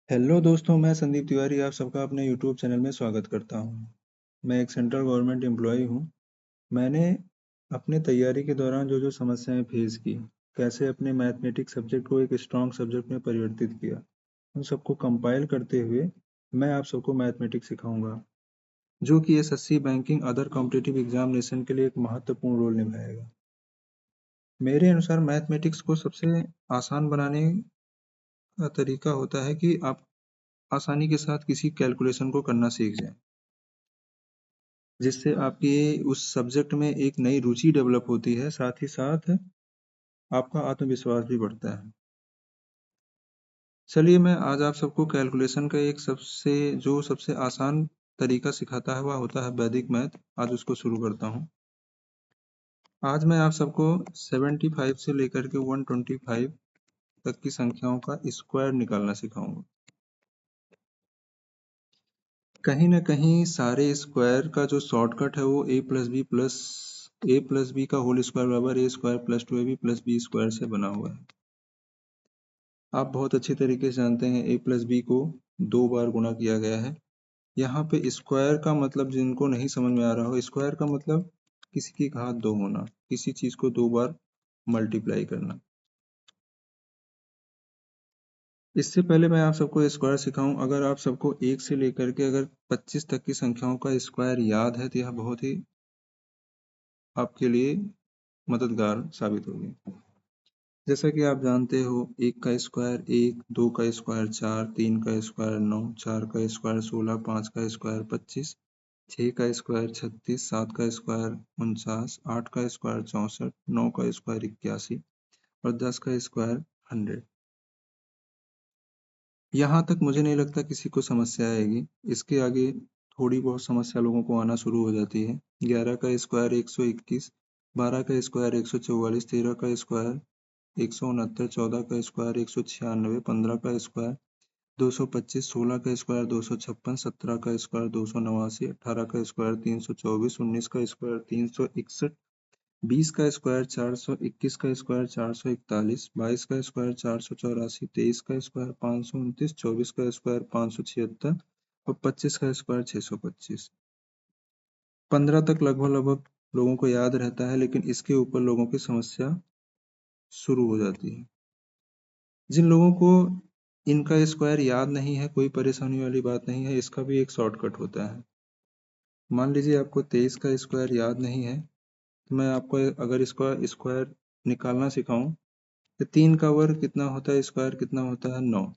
Hello दोस्तों, मैं संदीप तिवारी आप सबका अपने यूट्यूब चैनल में स्वागत करता हूँ। मैं एक सेंट्रल गवर्नमेंट एम्प्लॉई हूँ। मैंने अपने तैयारी के दौरान जो जो समस्याएं फेस की, कैसे अपने मैथमेटिक्स सब्जेक्ट को एक स्ट्रॉन्ग सब्जेक्ट में परिवर्तित किया, उन सबको कंपाइल करते हुए मैं आप सबको मैथमेटिक्स सिखाऊंगा, जो कि SSC, banking, other competitive examination के लिए एक महत्वपूर्ण रोल निभाएगा। मेरे अनुसार मैथमेटिक्स को सबसे आसान बनाने का तरीका होता है कि आप आसानी के साथ किसी कैलकुलेशन को करना सीख जाएं, जिससे आपकी उस सब्जेक्ट में एक नई रुचि डेवलप होती है, साथ ही साथ आपका आत्मविश्वास भी बढ़ता है। चलिए, मैं आज आप सबको कैलकुलेशन का एक सबसे आसान तरीका सिखाता है, वह होता है वैदिक मैथ। आज उसको शुरू करता हूँ। आज मैं आप सबको 75 से लेकर के 125 तक की संख्याओं का स्क्वायर निकालना सिखाऊंगा। कहीं ना कहीं सारे स्क्वायर का जो शॉर्टकट है वो ए प्लस बी का होल स्क्वायर बराबर A square plus 2ab plus B square से बना हुआ है। आप बहुत अच्छी तरीके से जानते हैं ए प्लस बी को 2 बार गुणा किया गया है। यहाँ पे स्क्वायर का मतलब, जिनको नहीं समझ में आ रहा हो, स्क्वायर का मतलब किसी की घात 2 होना, किसी चीज को 2 बार मल्टीप्लाई करना। इससे पहले मैं आप सबको स्क्वायर सिखाऊं, अगर आप सबको 1 से लेकर के अगर 25 तक की संख्याओं का स्क्वायर याद है तो यह बहुत ही आपके लिए मददगार साबित होगी। जैसा कि आप जानते हो, 1 का स्क्वायर 1, 2 का स्क्वायर 4, 3 का स्क्वायर 9, 4 का स्क्वायर 16, 5 का स्क्वायर 25, 6 का स्क्वायर 36, 7 का स्क्वायर 49, 8 का स्क्वायर 64, 9 का स्क्वायर 81 और 10 का स्क्वायर 100। यहाँ तक मुझे नहीं लगता किसी को समस्या आएगी। इसके आगे थोड़ी बहुत समस्या लोगों को आना शुरू हो जाती है। 11 का स्क्वायर 121, 12 का स्क्वायर 144, 13 का स्क्वायर 169, 14 का स्क्वायर 196, 15 का स्क्वायर 225, 16 का स्क्वायर 256, 17 का स्क्वायर 289, 18 का स्क्वायर 324, 19 का स्क्वायर 361, 20 का स्क्वायर 400, 21 का स्क्वायर 441, 22 का स्क्वायर 484, 23 का स्क्वायर 529, 24 का स्क्वायर 576 और 25 का स्क्वायर 625। 15 तक लगभग लगभग लोगों को याद रहता है, लेकिन इसके ऊपर लोगों की समस्या शुरू हो जाती है। जिन लोगों को इनका स्क्वायर याद नहीं है, कोई परेशानी वाली बात नहीं है, इसका भी एक शॉर्टकट होता है। मान लीजिए आपको 23 का स्क्वायर याद नहीं है, तो मैं आपको अगर इसका स्क्वायर निकालना सिखाऊं तो 3 का वर्ग कितना होता है, स्क्वायर कितना होता है, 9।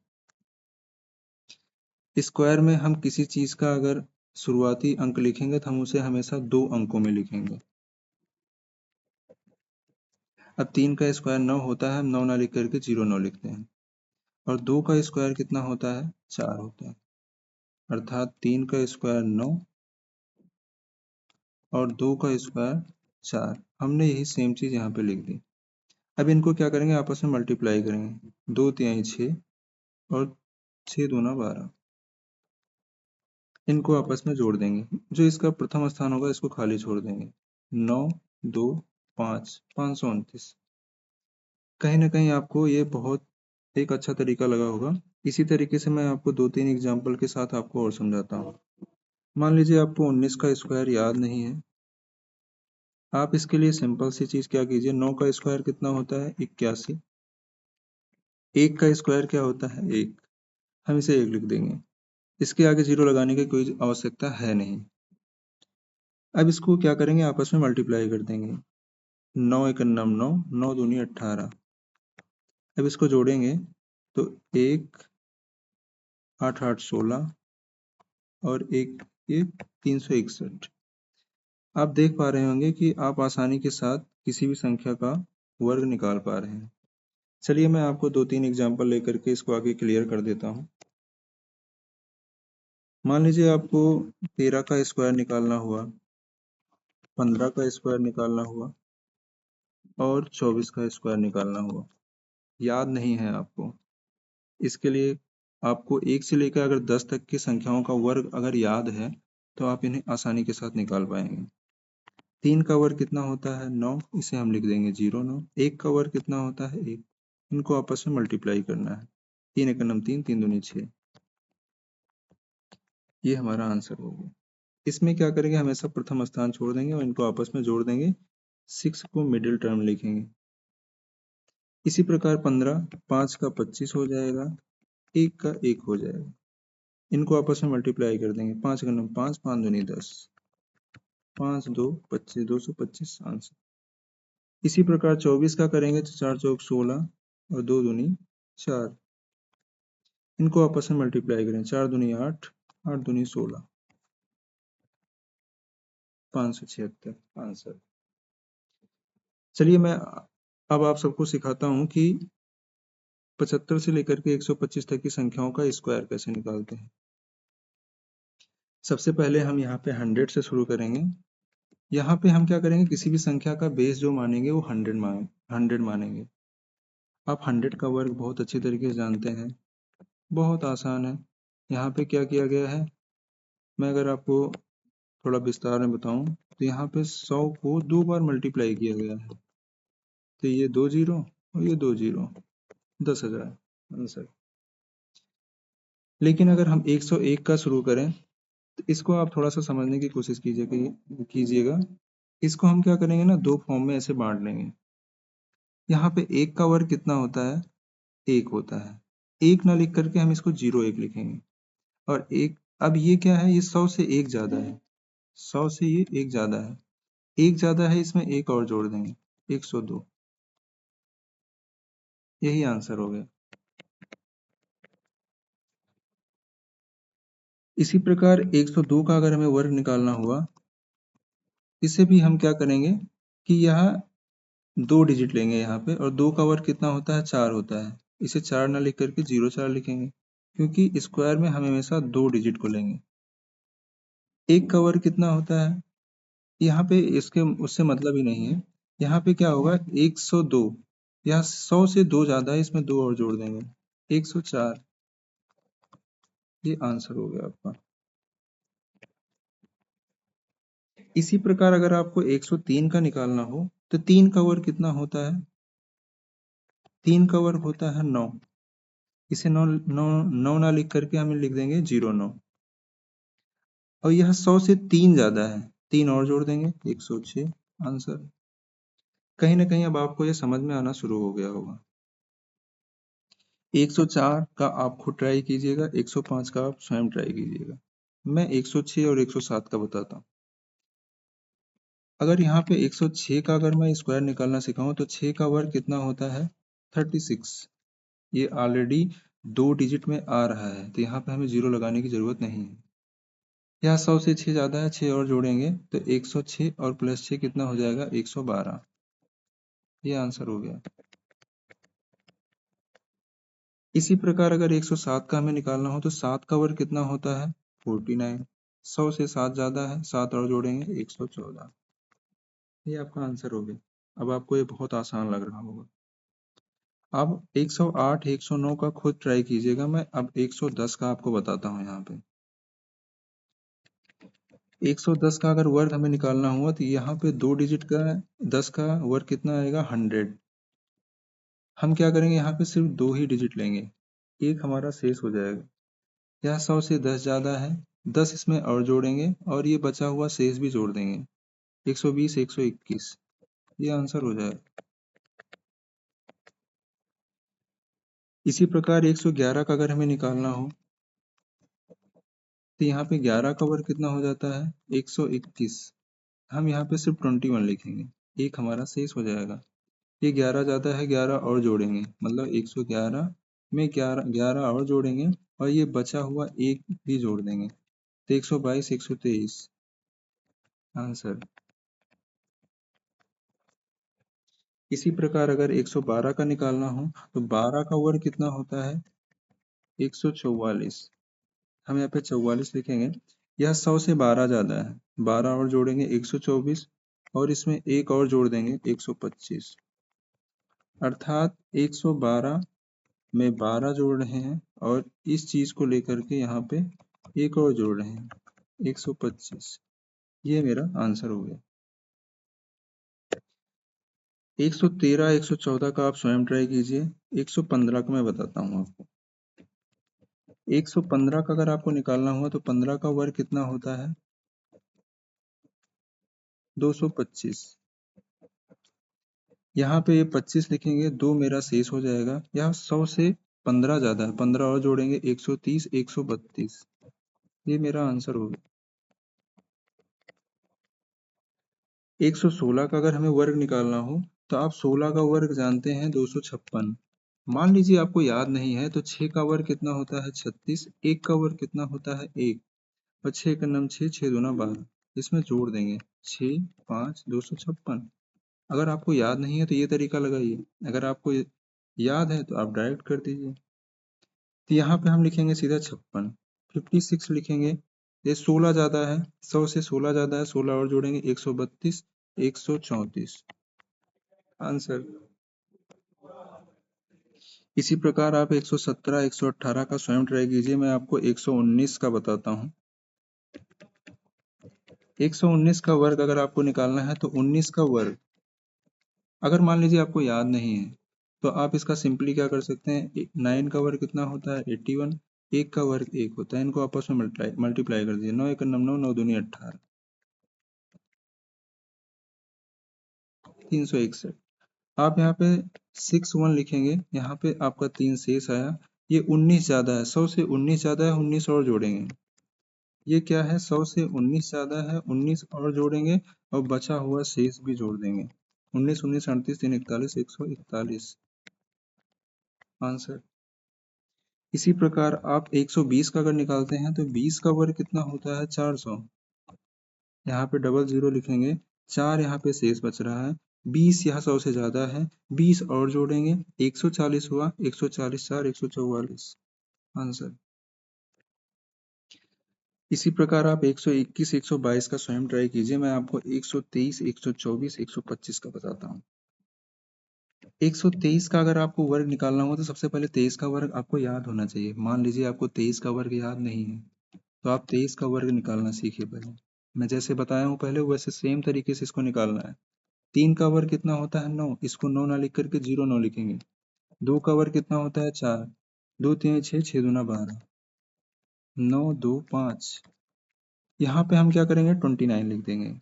स्क्वायर में हम किसी चीज का अगर शुरुआती अंक लिखेंगे तो हम उसे हमेशा 2 अंकों में लिखेंगे। अब 3 का स्क्वायर 9 होता है, हम 9 ना लिख करके 09 लिखते हैं। और 2 का स्क्वायर कितना होता है, 4 होता है। अर्थात 3 का स्क्वायर 9 और 2 का स्क्वायर 4। हमने यही सेम चीज यहाँ पे लिख दी। अब इनको क्या करेंगे, आपस में मल्टीप्लाई करेंगे। 2 तिहाई 6 और 6 दूना 12। इनको आपस में जोड़ देंगे। जो इसका प्रथम स्थान होगा इसको खाली छोड़ देंगे। 9, 2, 5, 529। कहीं ना कहीं आपको ये बहुत एक अच्छा तरीका लगा होगा। इसी तरीके से मैं आपको 2-3 एग्जाम्पल के साथ आपको और समझाता हूँ। मान लीजिए आपको 19 का स्क्वायर याद नहीं है। आप इसके लिए सिंपल सी चीज क्या कीजिए, 9 का स्क्वायर कितना होता है, 81। 1 का स्क्वायर क्या होता है, 1। हम इसे 1 लिख देंगे। इसके आगे 0 लगाने की कोई आवश्यकता है नहीं। अब इसको क्या करेंगे, आपस में मल्टीप्लाई कर देंगे। 9 एकन्नम 9, 9 दूनी 18। अब इसको जोड़ेंगे तो 1, 8 8 16 और 1 1 361। आप देख पा रहे होंगे कि आप आसानी के साथ किसी भी संख्या का वर्ग निकाल पा रहे हैं। चलिए, मैं आपको 2-3 एग्जाम्पल लेकर के इसको आगे क्लियर कर देता हूँ। मान लीजिए आपको 13 का स्क्वायर निकालना हुआ, 15 का स्क्वायर निकालना हुआ और 24 का स्क्वायर निकालना हुआ। याद नहीं है आपको। इसके लिए आपको 1 से लेकर अगर 10 तक की संख्याओं का वर्ग अगर याद है तो आप इन्हें आसानी के साथ निकाल पाएंगे। 3 का वर्ग कितना होता है, 9। इसे हम लिख देंगे 09। 1 का वर्ग कितना होता है, 1। इनको आपस में मल्टीप्लाई करना है। 3 एकम 3, 3 दूनी 6। ये हमारा आंसर होगा। इसमें क्या करेंगे, हमेशा प्रथम स्थान छोड़ देंगे और इनको आपस में जोड़ देंगे, 6 को मिडिल टर्म लिखेंगे। इसी प्रकार 15, 5 का 25 हो जाएगा, 1 का 1 हो जाएगा। इनको आपस में मल्टीप्लाई कर देंगे, 5 का 9, 5, 5 दूनी 10, 5 2 25, 225 आंसर। इसी प्रकार 24 का करेंगे तो 4 चौक 16 और 2 दूनी 4। इनको आपस में मल्टीप्लाई करें, 4 दूनी 8, 8 दूनी 16, 576 आंसर। चलिए मैं अब आप सबको सिखाता हूं कि 75 से लेकर के 125 तक की संख्याओं का स्क्वायर कैसे निकालते हैं। सबसे पहले हम यहाँ पे 100 से शुरू करेंगे। यहाँ पे हम क्या करेंगे, किसी भी संख्या का बेस जो मानेंगे वो 100 मानेंगे। आप 100 का वर्ग बहुत अच्छी तरीके से जानते हैं, बहुत आसान है। यहाँ पे क्या किया गया है, मैं अगर आपको थोड़ा विस्तार में बताऊं तो यहाँ पे 100 को 2 बार मल्टीप्लाई किया गया है, तो ये 2 जीरो और ये 2 जीरो, 10,000 आंसर। लेकिन अगर हम 101 का शुरू करें तो इसको आप थोड़ा सा समझने की कोशिश कीजिएगा। इसको हम क्या करेंगे ना, 2 फॉर्म में ऐसे बांट लेंगे। यहाँ पे 1 का वर्ग कितना होता है, 1 होता है। 1 ना लिख करके हम इसको 01 लिखेंगे। और एक, अब ये क्या है, ये 100 से 1 ज्यादा है, 100 से ये 1 ज्यादा है, 1 ज्यादा है, इसमें 1 और जोड़ देंगे, 102। यही आंसर हो गया। इसी प्रकार 102 का अगर हमें वर्ग निकालना हुआ, इसे भी हम क्या करेंगे कि यहाँ 2 डिजिट लेंगे यहाँ पे, और 2 का वर्ग कितना होता है, 4 होता है। इसे 4 ना लिख करके 04 लिखेंगे, क्योंकि स्क्वायर में हम हमेशा 2 डिजिट को लेंगे। 1 का वर्ग कितना होता है, यहाँ पे इसके उससे मतलब ही नहीं है। यहाँ पे क्या होगा, 102, यहाँ 100 से 2 ज्यादा है, इसमें 2 और जोड़ देंगे, 104। ये आंसर हो गया आपका। इसी प्रकार अगर आपको 103 का निकालना हो तो 3 का वर्ग कितना होता है, 3 का वर्ग होता है 9। इसे 9 9 9 ना लिख करके हमें लिख देंगे 09। और यह 100 से 3 ज्यादा है, 3 और जोड़ देंगे, 106 आंसर। कहीं ना कहीं अब आपको यह समझ में आना शुरू हो गया होगा। 104 का आप खुद ट्राई कीजिएगा, 105 का आप स्वयं ट्राई कीजिएगा। मैं 106 और 107 का बताता हूँ। अगर यहाँ पे 106 का अगर मैं स्क्वायर निकालना सिखाऊं तो 6 का वर्ग कितना होता है, 36। ये ऑलरेडी 2 डिजिट में आ रहा है, तो यहाँ पे हमें 0 लगाने की जरूरत नहीं है। यहाँ 100 से 6 ज्यादा है, 6 और जोड़ेंगे तो 106 और प्लस 6 कितना हो जाएगा, 112। ये आंसर हो गया। इसी प्रकार अगर 107 का हमें निकालना हो तो 7 का वर्ग कितना होता है, 49। 100 से 7 ज्यादा है, 7 और जोड़ेंगे, 114। ये आपका आंसर हो गया। अब आपको ये बहुत आसान लग रहा होगा। अब 108, 109 का खुद ट्राई कीजिएगा। मैं अब 110 का आपको बताता हूँ। यहाँ पे 110 का अगर वर्ग हमें निकालना हुआ तो यहाँ पे 2 डिजिट का 10 का वर्ग कितना आएगा, 100। हम क्या करेंगे, यहाँ पे सिर्फ 2 ही डिजिट लेंगे, एक हमारा शेष हो जाएगा। यह 100 से 10 ज्यादा है, 10 इसमें और जोड़ेंगे और ये बचा हुआ शेष भी जोड़ देंगे, 120, 121। ये आंसर हो जाएगा। इसी प्रकार 111 का अगर हमें निकालना हो तो यहाँ पे 11 का वर्ग कितना हो जाता है, 121। हम यहाँ पे सिर्फ 21 लिखेंगे, एक हमारा शेष हो जाएगा। ये 11 ज्यादा है, 11 और जोड़ेंगे, मतलब 111 में 11 11 और जोड़ेंगे और ये बचा हुआ एक भी जोड़ देंगे, तो 122, 123 आंसर। इसी प्रकार अगर 112 का निकालना हो तो 12 का वर्ग कितना होता है, 144। हम यहाँ पे 44 लिखेंगे। यह 100 से 12 ज्यादा है, 12 और जोड़ेंगे, 124 और इसमें एक और जोड़ देंगे, 125। अर्थात 112 में 12 जोड़ रहे हैं और इस चीज को लेकर के यहाँ पे एक और जोड़ रहे हैं, 125। ये मेरा आंसर हो गया। 113, 114 का आप स्वयं ट्राई कीजिए। 115 का मैं बताता हूँ आपको। 115 का अगर आपको निकालना हुआ तो 15 का वर्ग कितना होता है? 225। यहाँ पे ये 25 लिखेंगे, 2 मेरा शेष हो जाएगा। यहाँ 100 से 15 ज्यादा है, 15 और जोड़ेंगे 130, 132। ये मेरा आंसर होगा। 116 का अगर हमें वर्ग निकालना हो तो आप 16 का वर्ग जानते हैं 256। मान लीजिए आपको याद नहीं है तो 6 का वर्ग कितना होता है? 36। 1 का वर्ग कितना होता है? 1। और 6 का नाम 6, 6 दूना 12। इसमें जोड़ देंगे 6, 5, 256। अगर आपको याद नहीं है तो ये तरीका लगाइए, अगर आपको याद है तो आप डायरेक्ट कर दीजिए। तो यहाँ पे हम लिखेंगे सीधा 56। 56 लिखेंगे, ये 16 ज्यादा है, 100 से 16 ज्यादा है, 16 और जोड़ेंगे 132, 134। आंसर। इसी प्रकार आप 117, 118 का स्वयं ट्राई कीजिए। मैं आपको 119 का बताता हूँ। 119 का वर्ग अगर आपको निकालना है तो 19 का वर्ग, अगर मान लीजिए आपको याद नहीं है तो आप इसका सिंपली क्या कर सकते हैं? 9 का वर्ग कितना होता है? 81। 1 का वर्ग 1 होता है, इनको आपस में मल्टीप्लाई कर दीजिए। 9 1 9 9, 9 दूनी 18, 361। आप यहाँ पे 61 लिखेंगे, यहाँ पे आपका 3 शेष आया। ये 19 ज्यादा है, 100 से 19 ज्यादा है, 19 और जोड़ेंगे। ये क्या है? 100 से 19 ज्यादा है, 19 और जोड़ेंगे और बचा हुआ शेष भी जोड़ देंगे। 19 19 38 3 41, 141। आंसर। इसी प्रकार आप 120 का अगर निकालते हैं तो 20 का वर्ग कितना होता है? 400। यहाँ पे डबल जीरो लिखेंगे, 4 यहाँ पे शेष बच रहा है, 20 यहाँ 100 से ज्यादा है, 20 और जोड़ेंगे 140 हुआ, 140 4, 144। आंसर। इसी प्रकार आप 121, 122 का स्वयं ट्राई कीजिए। मैं आपको 123, 124, 125 का बताता हूँ। 123 का अगर आपको वर्ग निकालना हो तो सबसे पहले 23 का वर्ग आपको याद होना चाहिए। मान लीजिए आपको 23 का वर्ग याद नहीं है तो आप 23 का वर्ग निकालना सीखिए पहले। मैं जैसे बताया हूँ पहले वैसे सेम तरीके से इसको निकालना है। 3 का वर्ग कितना होता है? 9। इसको 9 ना लिख करके 0 9 लिखेंगे। 2 का वर्ग कितना होता है? 4। 2 3 6, 6 दूना 12, 9 2 5। यहाँ पे हम क्या करेंगे? 29 लिख देंगे।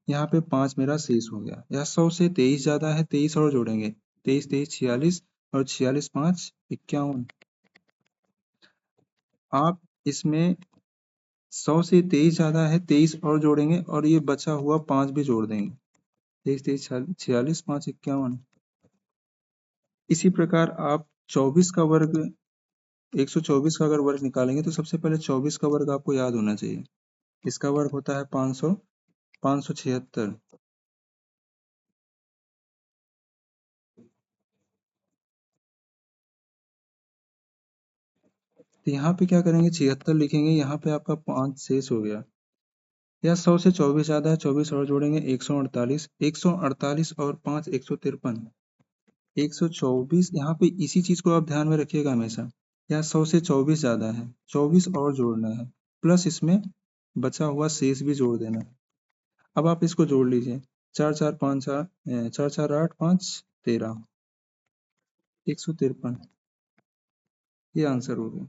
यहाँ पे 5 मेरा शेष हो गया। यह 100 से 23 ज्यादा है, 23 और जोड़ेंगे, 23 23 46 और 46 5 51। आप इसमें 100 से 23 ज्यादा है, 23 और जोड़ेंगे और ये बचा हुआ 5 भी जोड़ देंगे। 23 23 46 5 51। इसी प्रकार आप 24 का वर्ग, 124 का अगर वर्ग निकालेंगे तो सबसे पहले 24 का वर्ग आपको याद होना चाहिए। इसका वर्ग होता है 500, 576। तो यहाँ पे क्या करेंगे? 76 लिखेंगे, यहाँ पे आपका 5 शेष हो गया। या 100 से 24 ज्यादा है, 24 और जोड़ेंगे 148, 148 और 5 153। 124, यहाँ पे इसी चीज को आप ध्यान में रखिएगा हमेशा। या 100 से 24 ज्यादा है, 24 और जोड़ना है, प्लस इसमें बचा हुआ शेष भी जोड़ देना है। अब आप इसको जोड़ लीजिए, 4 4 5 4, 4 4 8 5 13, 153। ये आंसर हो गया।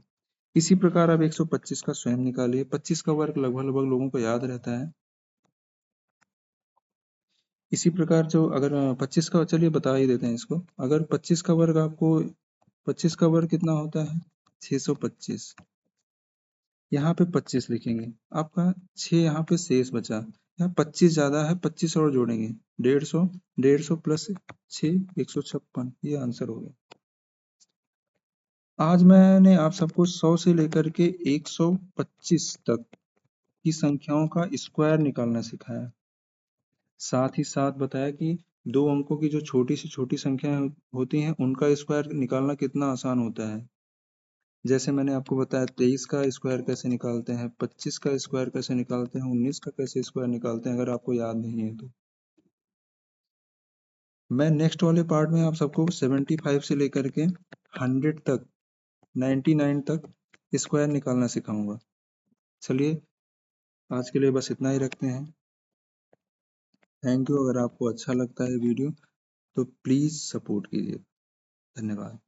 इसी प्रकार आप 125 का स्वयं निकालिए। 25 का वर्ग लगभग लगभग लोगों को याद रहता है। इसी प्रकार जो अगर 25 का, चलिए बता ही देते हैं इसको। अगर 25 का वर्ग आपको, 25 का वर्ग कितना होता है? 625। यहाँ पे 25 लिखेंगे, आपका 6 यहाँ पे शेष बचा। यहाँ 25 ज्यादा है, 25 और जोड़ेंगे 150, 150 प्लस 6 156। ये आंसर हो गया। आज मैंने आप सबको 100 से लेकर के 125 तक की संख्याओं का स्क्वायर निकालना सिखाया। साथ ही साथ बताया कि 2 अंकों की जो छोटी से छोटी संख्याएं होती हैं उनका स्क्वायर निकालना कितना आसान होता है। जैसे मैंने आपको बताया 23 का स्क्वायर कैसे निकालते हैं, 25 का स्क्वायर कैसे निकालते हैं, 19 का कैसे स्क्वायर निकालते हैं, अगर आपको याद नहीं है तो। मैं नेक्स्ट वाले पार्ट में आप सबको 75 से लेकर के 100 तक, 99 तक स्क्वायर निकालना सिखाऊंगा। चलिए आज के लिए बस इतना ही रखते हैं। Thank you. अगर आपको अच्छा लगता है वीडियो तो प्लीज़ सपोर्ट कीजिए। धन्यवाद।